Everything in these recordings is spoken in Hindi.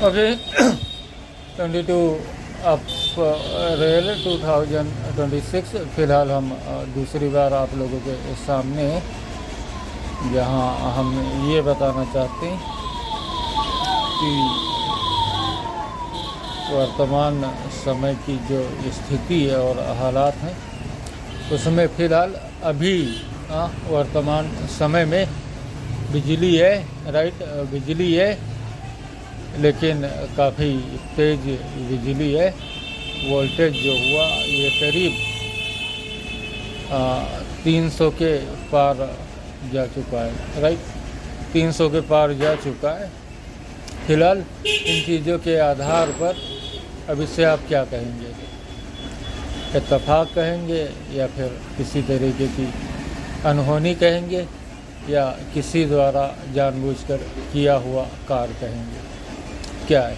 ओके 22 अप्रैल 2026 फ़िलहाल हम दूसरी बार आप लोगों के सामने जहां हम ये बताना चाहते हैं कि वर्तमान समय की जो स्थिति है और हालात हैं उसमें फ़िलहाल अभी वर्तमान समय में बिजली है, राइट, बिजली है, लेकिन काफ़ी तेज़ बिजली है। वोल्टेज जो हुआ ये करीब 300 के पार जा चुका है, राइट, 300 के पार जा चुका है। फिलहाल इन चीज़ों के आधार पर अब इससे आप क्या कहेंगे? इत्तेफाक कहेंगे या फिर किसी तरीके की अनहोनी कहेंगे या किसी द्वारा जानबूझकर किया हुआ कार्य कहेंगे? क्या है?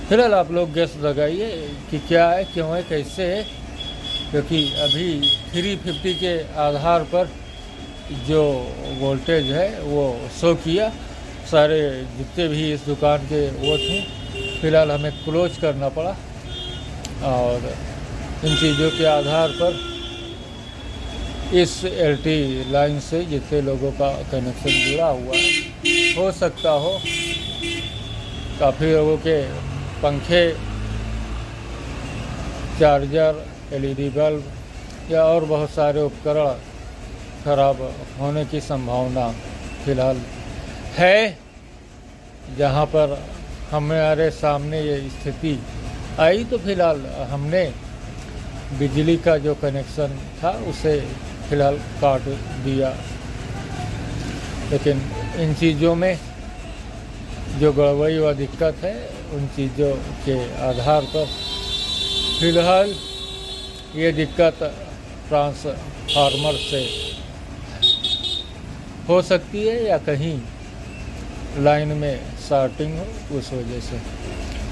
फिलहाल आप लोग गेस लगाइए कि क्या है, क्यों है, कैसे है, क्योंकि अभी 350 के आधार पर जो वोल्टेज है वो शो किया। सारे जितने भी इस दुकान के वो थे फिलहाल हमें क्लोज करना पड़ा और इन चीज़ों के आधार पर इस एलटी लाइन से जितने लोगों का कनेक्शन जुड़ा हुआ है, हो सकता हो काफ़ी लोगों के पंखे, चार्जर, एलईडी बल्ब या और बहुत सारे उपकरण खराब होने की संभावना फ़िलहाल है। जहाँ पर हमारे सामने ये स्थिति आई तो फ़िलहाल हमने बिजली का जो कनेक्शन था उसे फ़िलहाल काट दिया, लेकिन इन चीज़ों में जो गड़बड़ी व दिक्कत है उन चीज़ों के आधार पर फ़िलहाल ये दिक्कत ट्रांसफार्मर से हो सकती है या कहीं लाइन में शॉर्टिंग हो उस वजह से,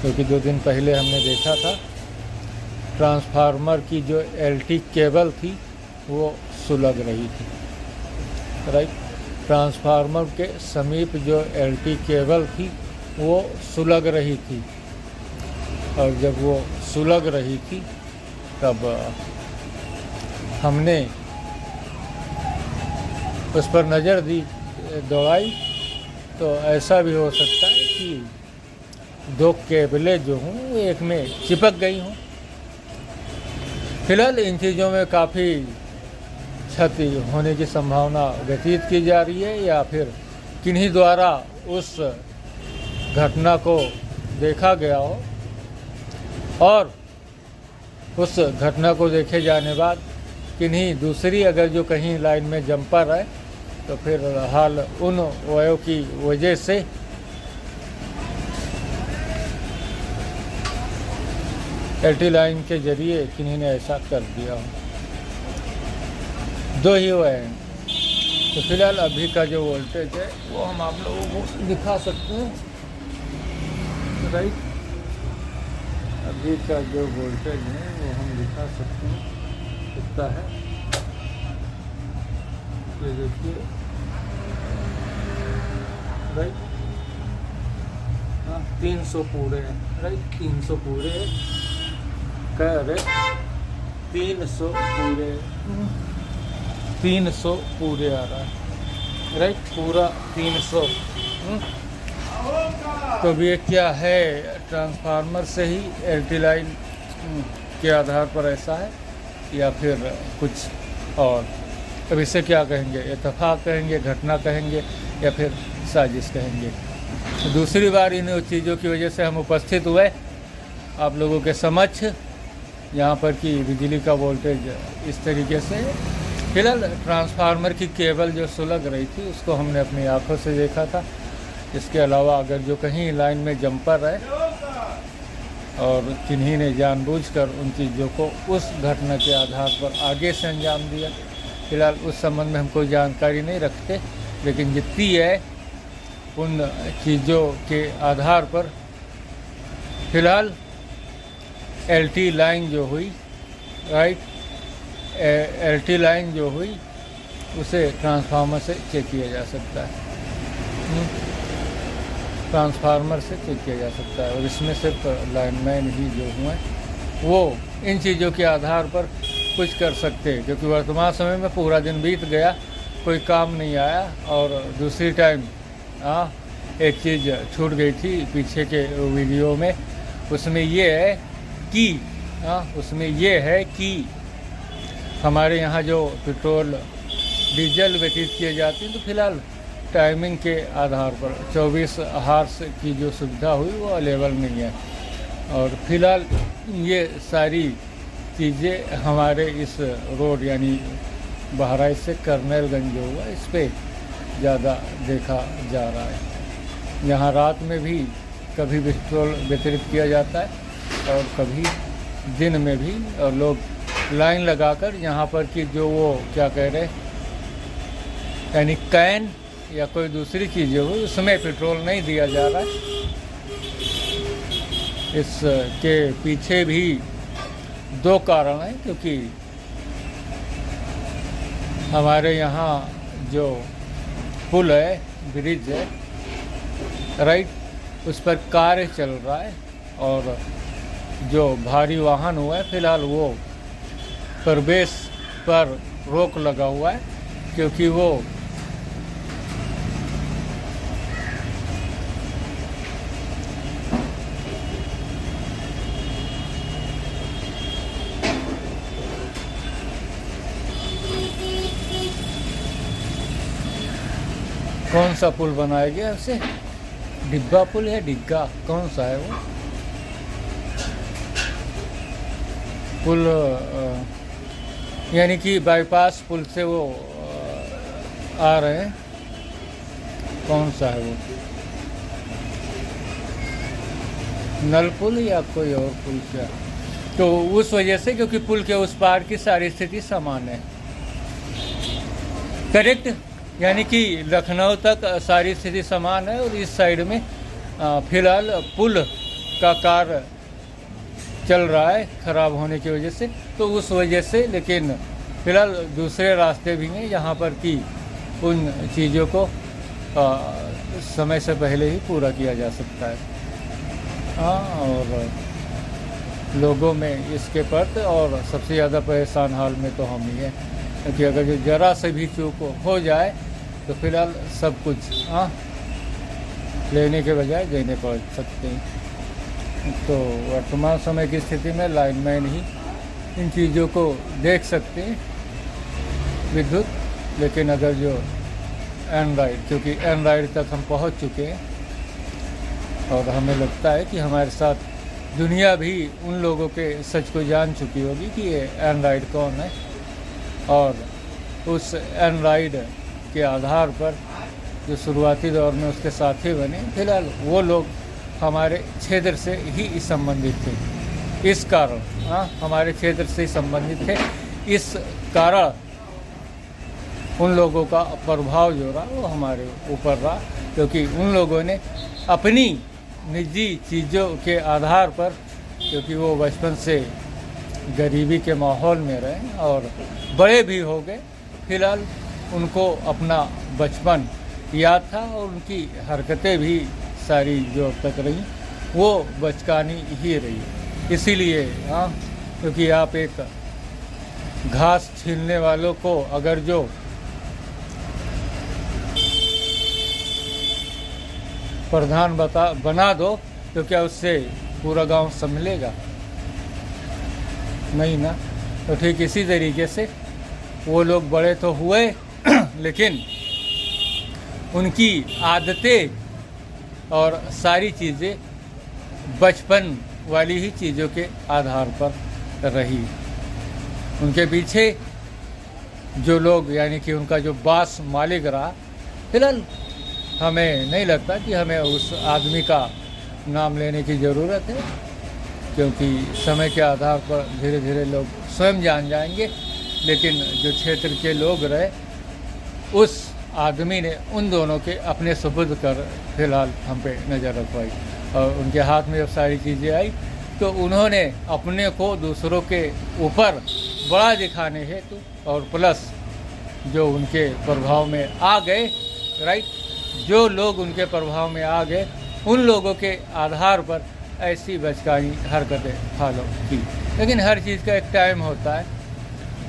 क्योंकि 2 दिन पहले हमने देखा था ट्रांसफार्मर की जो एलटी केबल थी वो सुलग रही थी, राइट। ट्रांसफार्मर के समीप जो एलटी केबल थी वो सुलग रही थी और जब वो सुलग रही थी तब हमने उस पर नज़र दौड़ाई तो ऐसा भी हो सकता है कि 2 केबलें जो हों एक में चिपक गई हों। फिलहाल इन चीज़ों में काफ़ी क्षति होने की संभावना व्यतीत की जा रही है या फिर किन्हीं द्वारा उस घटना को देखा गया हो और उस घटना को देखे जाने बाद किन्हीं दूसरी अगर जो कहीं लाइन में जंपर है तो फिर हाल उन वायों की वजह से एलटी लाइन के जरिए किन्हीं ने ऐसा कर दिया हो। 2 ही हुए हैं। तो फिलहाल अभी का जो वोल्टेज है वो हम आप लोगों को दिखा सकते हैं, राइट। अभी का जो वोल्टेज है वो हम दिखा सकते हैं कितना है, ये देखिए, राइट। हाँ 300 पूरे हैं, राइट, 300 पूरे कह रहे 300 पूरे 300 पूरे आ रहा है, राइट, पूरा 300। तो अब ये क्या है, ट्रांसफार्मर से ही एलटी लाइन के आधार पर ऐसा है या फिर कुछ और? अब इसे क्या कहेंगे? इत्तेफाक कहेंगे, घटना कहेंगे या फिर साजिश कहेंगे? दूसरी बार इन चीज़ों की वजह से हम उपस्थित हुए आप लोगों के समक्ष यहाँ पर कि बिजली का वोल्टेज इस तरीके से। फिलहाल ट्रांसफार्मर की केबल जो सुलग रही थी उसको हमने अपनी आंखों से देखा था। इसके अलावा अगर जो कहीं लाइन में जंपर है और किन्हीं ने जानबूझकर उन चीज़ों को उस घटना के आधार पर आगे से अंजाम दिया, फिलहाल उस संबंध में हम कोई जानकारी नहीं रखते, लेकिन जितनी है उन चीज़ों के आधार पर फिलहाल एलटी लाइन जो हुई, राइट, एलटी लाइन जो हुई उसे ट्रांसफार्मर से चेक किया जा सकता है। ट्रांसफार्मर से चेक किया जा सकता है। और इसमें सिर्फ लाइनमैन ही जो हुए वो इन चीज़ों के आधार पर कुछ कर सकते हैं, क्योंकि वर्तमान समय में पूरा दिन बीत गया, कोई काम नहीं आया। और दूसरी टाइम एक चीज़ छूट गई थी पीछे के वीडियो में, उसमें ये है कि हमारे यहाँ जो पेट्रोल डीजल व्यतीत किए जाते हैं, तो फिलहाल टाइमिंग के आधार पर 24 आवर्स की जो सुविधा हुई वो अवेलेबल नहीं है। और फिलहाल ये सारी चीज़ें हमारे इस रोड यानी बहराइच से कर्नलगंज जो हुआ इस पर ज़्यादा देखा जा रहा है। यहाँ रात में भी कभी पेट्रोल वितरित किया जाता है और कभी दिन में भी, और लोग लाइन लगाकर यहाँ पर कि जो वो क्या कह रहे यानी कैन या कोई दूसरी चीज़ें हो उसमें पेट्रोल नहीं दिया जा रहा है। इसके पीछे भी दो कारण हैं, क्योंकि हमारे यहाँ जो पुल है, ब्रिज है, राइट, उस पर कार्य चल रहा है और जो भारी वाहन हुआ है फिलहाल वो प्रवेश पर रोक लगा हुआ है, क्योंकि वो कौन सा पुल बनाया गया उसे, डिब्बा पुल है, डिग्गा कौन सा है वो पुल, यानी कि बाईपास पुल से वो आ रहे हैं, कौन सा है वो, नल पुल या कोई और पुल क्या। तो उस वजह से, क्योंकि पुल के उस पार की सारी स्थिति समान है, करेक्ट, यानी कि लखनऊ तक सारी स्थिति समान है और इस साइड में फिलहाल पुल का कार्य चल रहा है ख़राब होने की वजह से, तो उस वजह से। लेकिन फिलहाल दूसरे रास्ते भी हैं यहाँ पर कि उन चीज़ों को समय से पहले ही पूरा किया जा सकता है। और लोगों में इसके प्रति और सबसे ज़्यादा परेशान हाल में तो हम ही हैं, क्योंकि अगर जो ज़रा से भी चूक हो जाए तो फिलहाल सब कुछ लेने के बजाय देने पड़ सकते हैं। तो वर्तमान समय की स्थिति में लाइनमैन ही इन चीज़ों को देख सकते हैं, विद्युत। लेकिन अगर जो एंड्रॉइड, क्योंकि एंड्रॉइड तक हम पहुंच चुके हैं और हमें लगता है कि हमारे साथ दुनिया भी उन लोगों के सच को जान चुकी होगी कि ये एंड्रॉइड कौन है, और उस एंड्रॉइड के आधार पर जो शुरुआती दौर में उसके साथी बने, फिलहाल वो लोग हमारे क्षेत्र से ही संबंधित थे। इस कारण हमारे क्षेत्र से ही संबंधित थे, इस कारण उन लोगों का प्रभाव जो रहा वो हमारे ऊपर रहा, क्योंकि उन लोगों ने अपनी निजी चीज़ों के आधार पर, क्योंकि वो बचपन से गरीबी के माहौल में रहे और बड़े भी हो गए, फिलहाल उनको अपना बचपन याद था और उनकी हरकतें भी सारी जो अब तक रही वो बचकानी ही रही। इसीलिए क्योंकि आप एक घास छीलने वालों को अगर जो प्रधान बना दो तो क्या उससे पूरा गांव संभलेगा? नहीं ना। तो ठीक इसी तरीके से वो लोग बड़े तो हुए लेकिन उनकी आदतें और सारी चीज़ें बचपन वाली ही चीज़ों के आधार पर रही। उनके पीछे जो लोग, यानी कि उनका जो बॉस मालिक रहा, फिलहाल हमें नहीं लगता कि हमें उस आदमी का नाम लेने की ज़रूरत है, क्योंकि समय के आधार पर धीरे धीरे लोग स्वयं जान जाएंगे। लेकिन जो क्षेत्र के लोग रहे, उस आदमी ने उन दोनों के अपने सुपुर्द कर फिलहाल हम पे नज़र रखवाई, और उनके हाथ में जब सारी चीज़ें आई तो उन्होंने अपने को दूसरों के ऊपर बड़ा दिखाने हेतु और प्लस जो उनके प्रभाव में आ गए, राइट, जो लोग उनके प्रभाव में आ गए उन लोगों के आधार पर ऐसी बचकानी हरकतें फॉलो की। लेकिन हर चीज़ का एक टाइम होता है।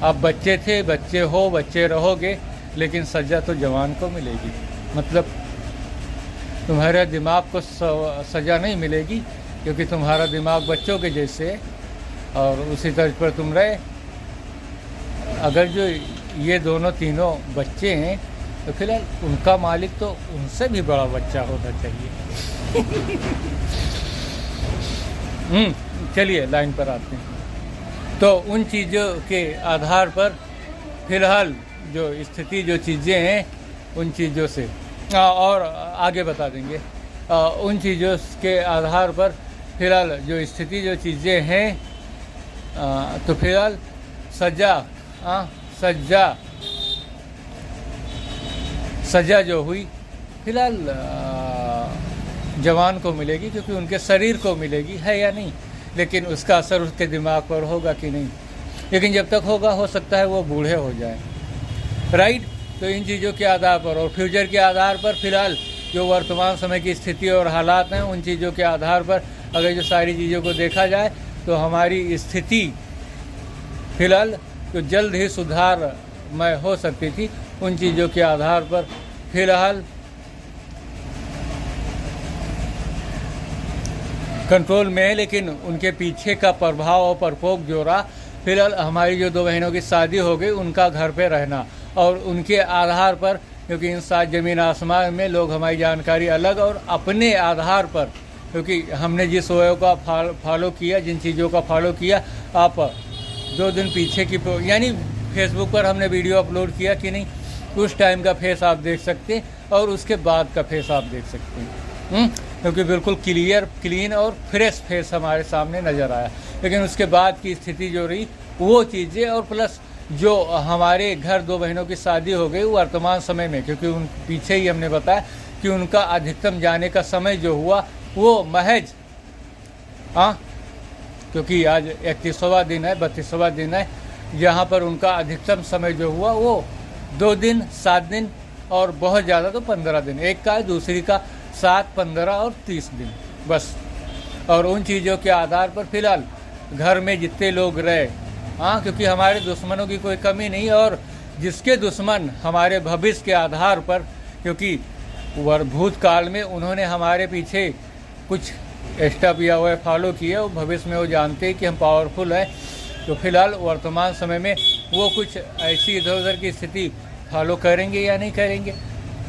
आप बच्चे थे, बच्चे हो, बच्चे रहोगे, लेकिन सज़ा तो जवान को मिलेगी। मतलब तुम्हारे दिमाग को सज़ा नहीं मिलेगी, क्योंकि तुम्हारा दिमाग बच्चों के जैसे है और उसी तर्ज पर तुम रहे। अगर जो ये दोनों तीनों बच्चे हैं तो फिलहाल उनका मालिक तो उनसे भी बड़ा बच्चा होना चाहिए। चलिए लाइन पर आते हैं। तो उन चीज़ों के आधार पर फिलहाल जो स्थिति, जो चीज़ें हैं, उन चीज़ों से और आगे बता देंगे। उन चीज़ों के आधार पर फिलहाल जो स्थिति, जो चीज़ें हैं, तो फिलहाल सज़ा जो हुई फिलहाल जवान को मिलेगी, क्योंकि उनके शरीर को मिलेगी, है या नहीं। लेकिन उसका असर उसके दिमाग पर होगा कि नहीं। लेकिन जब तक होगा, हो सकता है वो बूढ़े हो जाए, राइट। तो इन चीज़ों के आधार पर और फ्यूचर के आधार पर फिलहाल जो वर्तमान समय की स्थिति और हालात हैं, उन चीज़ों के आधार पर अगर जो सारी चीज़ों को देखा जाए तो हमारी स्थिति फिलहाल जो जल्द ही सुधारमय हो सकती थी, उन चीज़ों के आधार पर फिलहाल कंट्रोल में है। लेकिन उनके पीछे का प्रभाव और प्रकोप जो रहा, फिलहाल हमारी जो 2 बहनों की शादी हो गई, उनका घर पे रहना और उनके आधार पर, क्योंकि इन 7 ज़मीन आसमान में लोग हमारी जानकारी अलग और अपने आधार पर, क्योंकि हमने जिस वे का फॉलो किया, जिन चीज़ों का फॉलो किया, आप 2 दिन पीछे की यानी फेसबुक पर हमने वीडियो अपलोड किया कि नहीं, उस टाइम का फेस आप देख सकते हैं और उसके बाद का फेस आप देख सकते हैं। क्योंकि बिल्कुल क्लीन और फ्रेश फेस हमारे सामने नज़र आया। लेकिन उसके बाद की स्थिति जो रही, वो चीज़ें और प्लस जो हमारे घर 2 बहनों की शादी हो गई वर्तमान समय में, क्योंकि उन पीछे ही हमने बताया कि उनका अधिकतम जाने का समय जो हुआ वो महज क्योंकि आज 31वां दिन है, 32वां दिन है, जहाँ पर उनका अधिकतम समय जो हुआ वो 2 दिन, 7 दिन और बहुत ज़्यादा तो 15 दिन। एक का है, दूसरी का 7, 15 और 30 दिन बस। और उन चीज़ों के आधार पर फिलहाल घर में जितने लोग रहे, क्योंकि हमारे दुश्मनों की कोई कमी नहीं, और जिसके दुश्मन हमारे भविष्य के आधार पर, क्योंकि भूतकाल में उन्होंने हमारे पीछे कुछ स्टेप या वो फॉलो किए, और भविष्य में वो जानते हैं कि हम पावरफुल हैं, तो फिलहाल वर्तमान समय में वो कुछ ऐसी इधर उधर की स्थिति फॉलो करेंगे या नहीं करेंगे।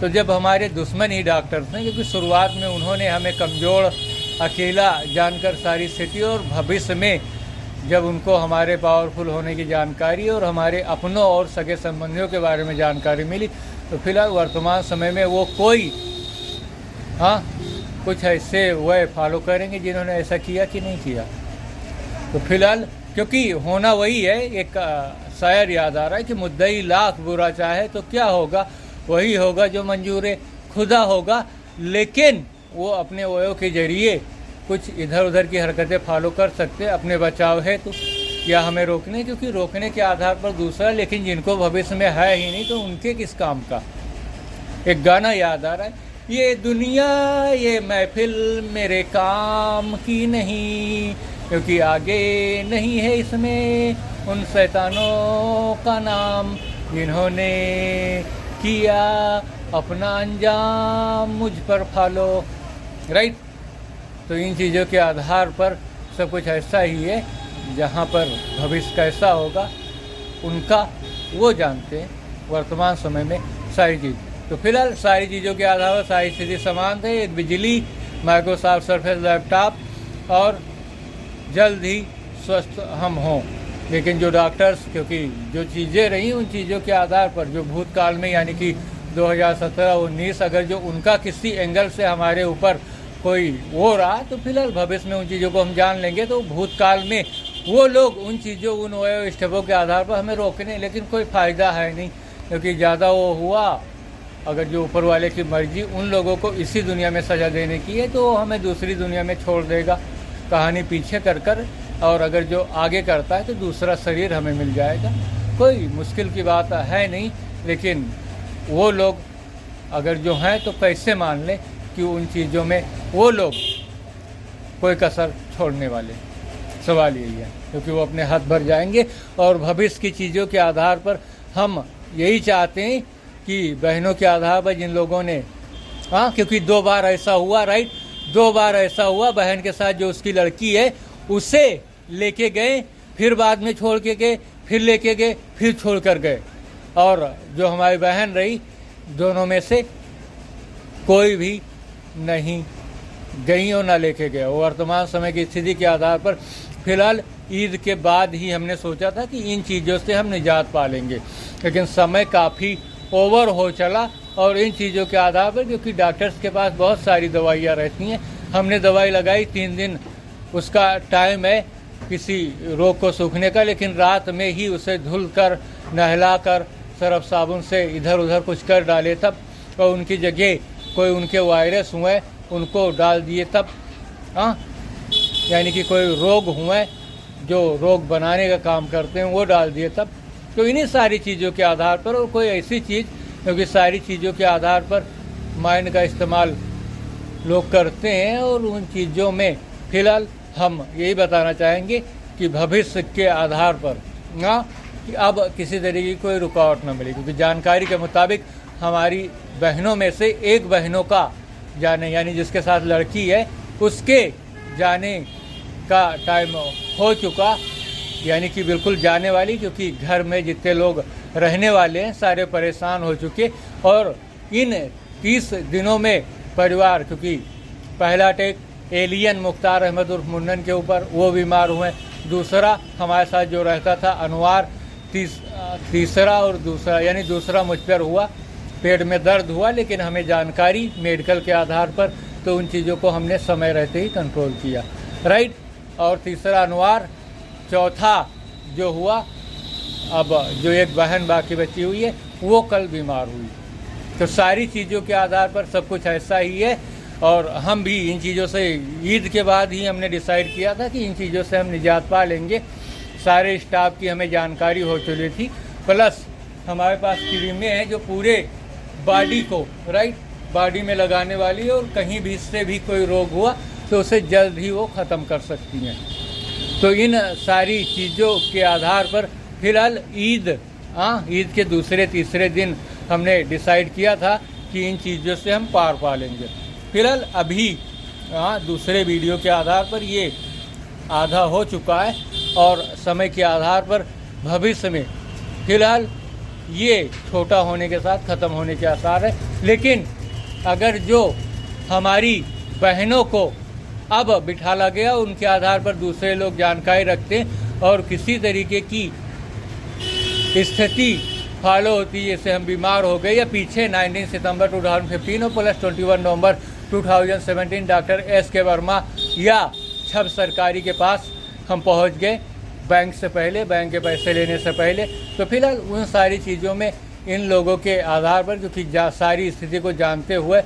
तो जब हमारे दुश्मन ही डॉक्टर्स हैं, क्योंकि शुरुआत में उन्होंने हमें कमज़ोर, अकेला जानकर सारी स्थिति, और भविष्य में जब उनको हमारे पावरफुल होने की जानकारी और हमारे अपनों और सगे संबंधियों के बारे में जानकारी मिली, तो फिलहाल वर्तमान समय में वो कोई कुछ ऐसे वे फॉलो करेंगे जिन्होंने ऐसा किया कि नहीं किया। तो फिलहाल क्योंकि होना वही है, एक शायर याद आ रहा है कि मुद्दई लाख बुरा चाहे तो क्या होगा, वही होगा जो मंजूर खुदा होगा। लेकिन वो अपने वयों के जरिए कुछ इधर उधर की हरकतें फॉलो कर सकते अपने बचाव है तो, या हमें रोकने, क्योंकि रोकने के आधार पर दूसरा, लेकिन जिनको भविष्य में है ही नहीं तो उनके किस काम का। एक गाना याद आ रहा है, ये दुनिया ये महफिल मेरे काम की नहीं, क्योंकि आगे नहीं है इसमें उन शैतानों का नाम जिन्होंने किया अपना अंजाम मुझ पर फॉलो, राइट। तो इन चीज़ों के आधार पर सब कुछ ऐसा ही है, जहाँ पर भविष्य कैसा होगा उनका वो जानते हैं, वर्तमान समय में सारी चीज़। तो फिलहाल सारी चीज़ों के आधार पर सारी स्थिति समान थे, एक बिजली, माइक्रोसॉफ्ट सर्फेस लैपटॉप और जल्द ही स्वस्थ हम हों। लेकिन जो डॉक्टर्स, क्योंकि जो चीज़ें रही उन चीज़ों के आधार पर जो भूतकाल में यानी कि 2017-19 अगर जो उनका किसी एंगल से हमारे ऊपर कोई वो रहा, तो फिलहाल भविष्य में उन चीज़ों को हम जान लेंगे। तो भूतकाल में वो लोग उन चीज़ों, उन वयो स्टेपों के आधार पर हमें रोकने, लेकिन कोई फ़ायदा है नहीं, क्योंकि ज़्यादा वो हुआ, अगर जो ऊपर वाले की मर्जी उन लोगों को इसी दुनिया में सज़ा देने की है तो हमें दूसरी दुनिया में छोड़ देगा, कहानी पीछे कर। और अगर जो आगे करता है तो दूसरा शरीर हमें मिल जाएगा, कोई मुश्किल की बात है नहीं। लेकिन वो लोग अगर जो हैं तो कैसे मान लें, कि उन चीज़ों में वो लोग कोई कसर छोड़ने वाले, सवाल यही है, क्योंकि वो अपने हाथ भर जाएंगे। और भविष्य की चीज़ों के आधार पर हम यही चाहते हैं कि बहनों के आधार पर जिन लोगों ने क्योंकि 2 बार ऐसा हुआ, राइट, 2 बार ऐसा हुआ, बहन के साथ जो उसकी लड़की है उसे लेके गए, फिर बाद में छोड़ के गए, फिर लेके गए, फिर छोड़ कर गए। और जो हमारी बहन रही, दोनों में से कोई भी नहीं गई और ना लेके गए। वर्तमान समय की स्थिति के आधार पर फिलहाल ईद के बाद ही हमने सोचा था कि इन चीज़ों से हम निजात पा लेंगे, लेकिन समय काफ़ी ओवर हो चला। और इन चीज़ों के आधार पर, क्योंकि डॉक्टर्स के पास बहुत सारी दवाइयाँ रहती हैं, हमने दवाई लगाई, 3 दिन उसका टाइम है किसी रोग को सूखने का, लेकिन रात में ही उसे धुल कर, नहला कर, सरफ साबुन से इधर उधर कुछ कर डाले तब, और उनकी जगह कोई उनके वायरस हुए उनको डाल दिए तब, यानी कि कोई रोग हुए जो रोग बनाने का काम करते हैं वो डाल दिए तब। तो इन्हीं सारी चीज़ों के आधार पर, और कोई ऐसी चीज़, क्योंकि सारी चीज़ों के आधार पर माइंड का इस्तेमाल लोग करते हैं, और उन चीज़ों में फ़िलहाल हम यही बताना चाहेंगे कि भविष्य के आधार पर कि अब किसी तरीके की कोई रुकावट न मिले, क्योंकि जानकारी के मुताबिक हमारी बहनों में से एक बहनों का जाने, यानी जिसके साथ लड़की है उसके जाने का टाइम हो चुका, यानी कि बिल्कुल जाने वाली, क्योंकि घर में जितने लोग रहने वाले हैं सारे परेशान हो चुके। और इन 30 दिनों में परिवार, क्योंकि पहला अटैक एलियन मुख्तार अहमद उर्फ मुन्नन के ऊपर, वो बीमार हुए, दूसरा हमारे साथ जो रहता था अनवार, तीसरा और दूसरा, यानी दूसरा मुझ पर हुआ, पेट में दर्द हुआ, लेकिन हमें जानकारी मेडिकल के आधार पर, तो उन चीज़ों को हमने समय रहते ही कंट्रोल किया, राइट। और तीसरा अनवार, चौथा जो हुआ, अब जो एक बहन बाकी बची हुई है वो कल बीमार हुई। तो सारी चीज़ों के आधार पर सब कुछ ऐसा ही है। और हम भी इन चीज़ों से ईद के बाद ही हमने डिसाइड किया था कि इन चीज़ों से हम निजात पा लेंगे। सारे स्टाफ की हमें जानकारी हो चुकी थी, प्लस हमारे पास क्रीमें हैं जो पूरे बॉडी को, राइट, बॉडी में लगाने वाली है, और कहीं भी इससे भी कोई रोग हुआ तो उसे जल्द ही वो ख़त्म कर सकती हैं। तो इन सारी चीज़ों के आधार पर फिलहाल ईद के दूसरे तीसरे दिन हमने डिसाइड किया था कि इन चीज़ों से हम पार पा लेंगे। फिलहाल अभी दूसरे वीडियो के आधार पर ये आधा हो चुका है, और समय के आधार पर भविष्य में फिलहाल ये छोटा होने के साथ ख़त्म होने के आसार है। लेकिन अगर जो हमारी बहनों को अब बिठाला गया, उनके आधार पर दूसरे लोग जानकारी रखते हैं और किसी तरीके की स्थिति फॉलो होती है, जैसे हम बीमार हो गए, या पीछे 19 सितंबर 2015 और प्लस 21 नवंबर 2017 डॉक्टर S.K. वर्मा या छब सरकारी के पास हम पहुंच गए बैंक से पहले, बैंक के पैसे लेने से पहले। तो फिलहाल उन सारी चीज़ों में इन लोगों के आधार पर, क्योंकि सारी स्थिति को जानते हुए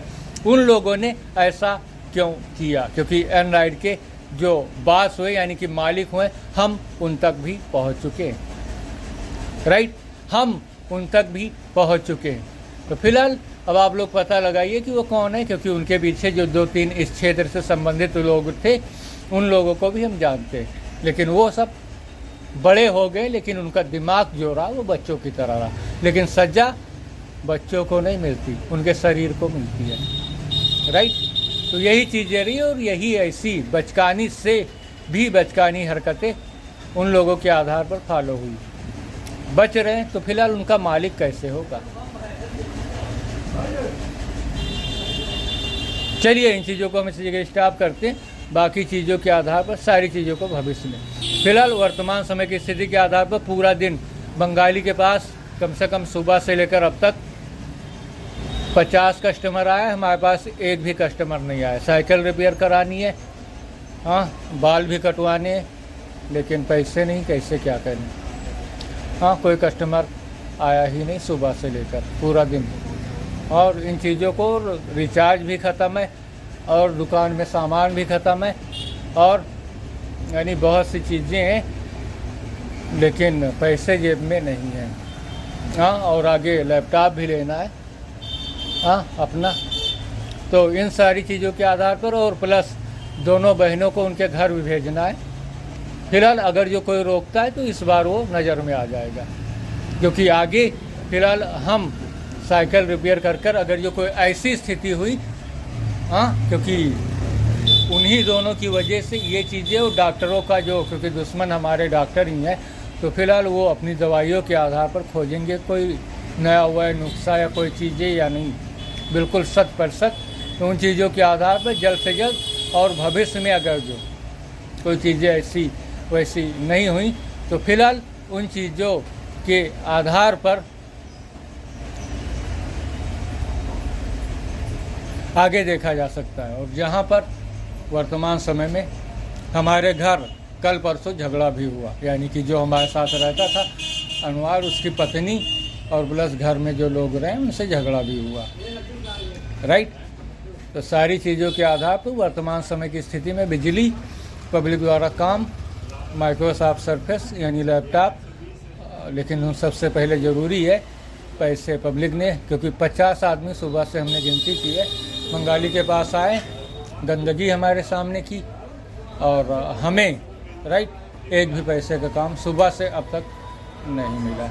उन लोगों ने ऐसा क्यों किया, क्योंकि एनराइड के जो बास हुए, यानी कि मालिक हुए, हम उन तक भी पहुंच चुके हैं, राइट, हम उन तक भी पहुंच चुके हैं। तो फिलहाल अब आप लोग पता लगाइए कि वो कौन है, क्योंकि उनके पीछे जो 2-3 इस क्षेत्र से संबंधित लोग थे, उन लोगों को भी हम जानते हैं, लेकिन वो सब बड़े हो गए, लेकिन उनका दिमाग जो रहा वो बच्चों की तरह रहा। लेकिन सज़ा बच्चों को नहीं मिलती, उनके शरीर को मिलती है, राइट। तो यही चीज़ें रही, और यही ऐसी बचकानी से भी बचकानी हरकतें उन लोगों के आधार पर फॉलो हुई। बच रहे हैं तो फिलहाल उनका मालिक कैसे होगा। चलिए इन चीज़ों को हम इस जगह स्टॉप करते हैं, बाकी चीज़ों के आधार पर सारी चीज़ों को भविष्य में। फिलहाल वर्तमान समय की स्थिति के आधार पर पूरा दिन बंगाली के पास कम से कम सुबह से लेकर अब तक 50 कस्टमर आए, हमारे पास एक भी कस्टमर नहीं आया। साइकिल रिपेयर करानी है, बाल भी कटवाने हैं, लेकिन पैसे नहीं, कैसे क्या करें। कोई कस्टमर आया ही नहीं सुबह से लेकर पूरा दिन। और इन चीज़ों को रिचार्ज भी ख़त्म है, और दुकान में सामान भी ख़त्म है, और यानी बहुत सी चीज़ें हैं, लेकिन पैसे जेब में नहीं हैं। और आगे लैपटॉप भी लेना है अपना, तो इन सारी चीज़ों के आधार पर, और प्लस दोनों बहनों को उनके घर भी भेजना है। फिलहाल अगर जो कोई रोकता है तो इस बार वो नज़र में आ जाएगा, क्योंकि आगे फिलहाल हम साइकिल रिपेयर कर अगर जो कोई ऐसी स्थिति हुई, क्योंकि उन्हीं दोनों की वजह से ये चीज़ें, और डॉक्टरों का जो, क्योंकि दुश्मन हमारे डॉक्टर ही हैं, तो फिलहाल वो अपनी दवाइयों के आधार पर खोजेंगे कोई नया हुआ नुस्खा या कोई चीज़ें या नहीं, बिल्कुल 100%। तो उन चीज़ों के आधार पर जल्द से जल्द, और भविष्य में अगर जो कोई चीज़ें ऐसी वैसी नहीं हुई तो फिलहाल उन चीज़ों के आधार पर आगे देखा जा सकता है। और जहाँ पर वर्तमान समय में हमारे घर कल परसों झगड़ा भी हुआ, यानी कि जो हमारे साथ रहता था अनवर, उसकी पत्नी और प्लस घर में जो लोग रहे उनसे झगड़ा भी हुआ, राइट। तो सारी चीज़ों के आधार पर वर्तमान समय की स्थिति में बिजली, पब्लिक द्वारा काम, माइक्रोसॉफ्ट सरफेस यानी लैपटॉप, लेकिन उन सबसे पहले ज़रूरी है पैसे पब्लिक ने, क्योंकि 50 आदमी सुबह से हमने गिनती की है बंगाली के पास आए, गंदगी हमारे सामने की, और हमें राइट एक भी पैसे का काम सुबह से अब तक नहीं मिला,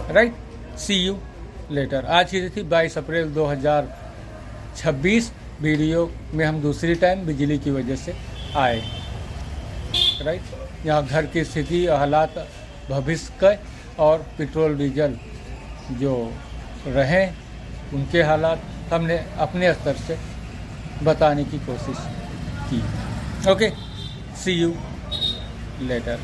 राइट। C you letter. आज की थी 22 अप्रैल 2026। वीडियो में हम दूसरी टाइम बिजली की वजह से आए, राइट। यहाँ घर की स्थिति, हालात भविष्य के, और पेट्रोल डीजल जो रहें उनके हालात हमने अपने स्तर से बताने की कोशिश की। Okay, see you letter.